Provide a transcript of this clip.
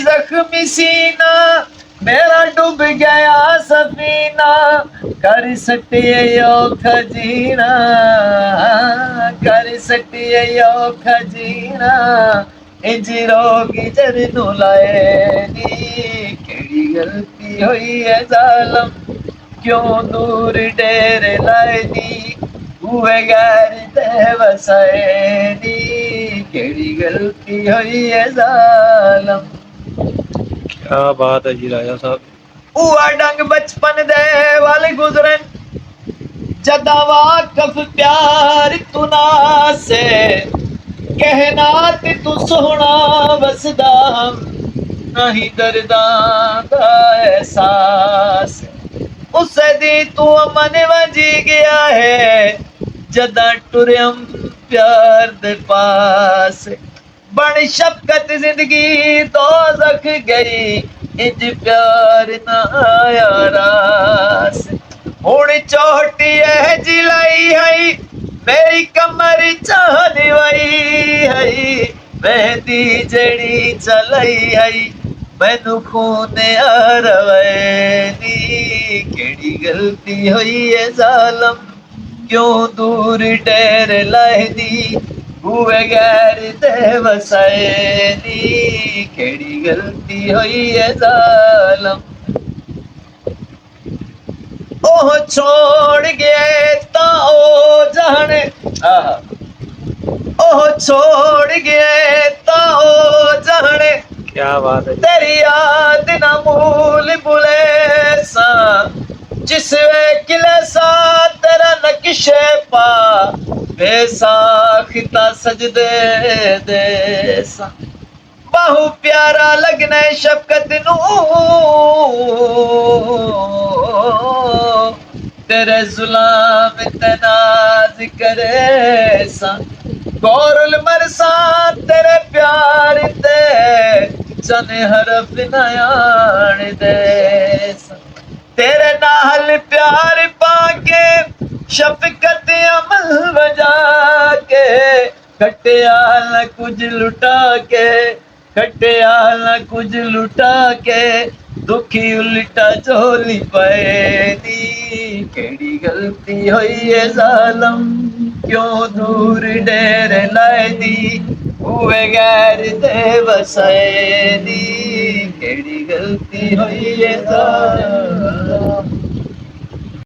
जख्मी सीना मेरा डूब गया सफीना कर सटिए यो खजीना कर सटिए यो खजीना इंज रोगी जरनू लाए नी केड़ी गलती हुई है जालम क्यों दूर डेरे लाए नी हुए गैर ते वसाए नी केड़ी गलती हुई है जालम। क्या बात है जी राजा साहब। उआ डंग बचपन दे वाले गुजरन जदा वाकफ प्यार तुना से कहना ते तू सोहना वसदा नहीं दर्दा दा एहसास उस दी तू मन वजी गया है जदा टुरम प्यार दे पास बड़ शफकत जिंदगी तो जख गई इंज प्यार ना आया रास हुण चोटी है जिलाई है मेरी कमर चाहने वही है मेहंदी जड़ी चलाई है मैनू खून आ रवे नी केड़ी गलती हुई है जालम क्यों दूर डेर लाए दी हुए गैर ते वसाए नी केड़ी गलती हुई है जालम। ओह छोड़ गए ता ओ जाने ओह छोड़ गए ता ओ जाने क्या बात है जी। तेरी याद ना मूल बुले सा जिस वे किले सा तेरा नक्शे पा बेसाखता सजदे दे सा बहु प्यारा लगने शफकत नू तेरे जुलाम तनाज करे सा गौरल मरसा तेरे प्यार ते जन हरफ नयान दे सा तेरे नाल प्यार पाके शफकत अमल बजा के खटिया न कुछ लुटा के खटिया न कुछ लुटा के दुखी उल्टा झोली पे दी केड़ी गलती हुई है जालम क्यों दूर डेर लाए दी हुए गैर ते वसाए दी केड़ी गलती हुई है जालम।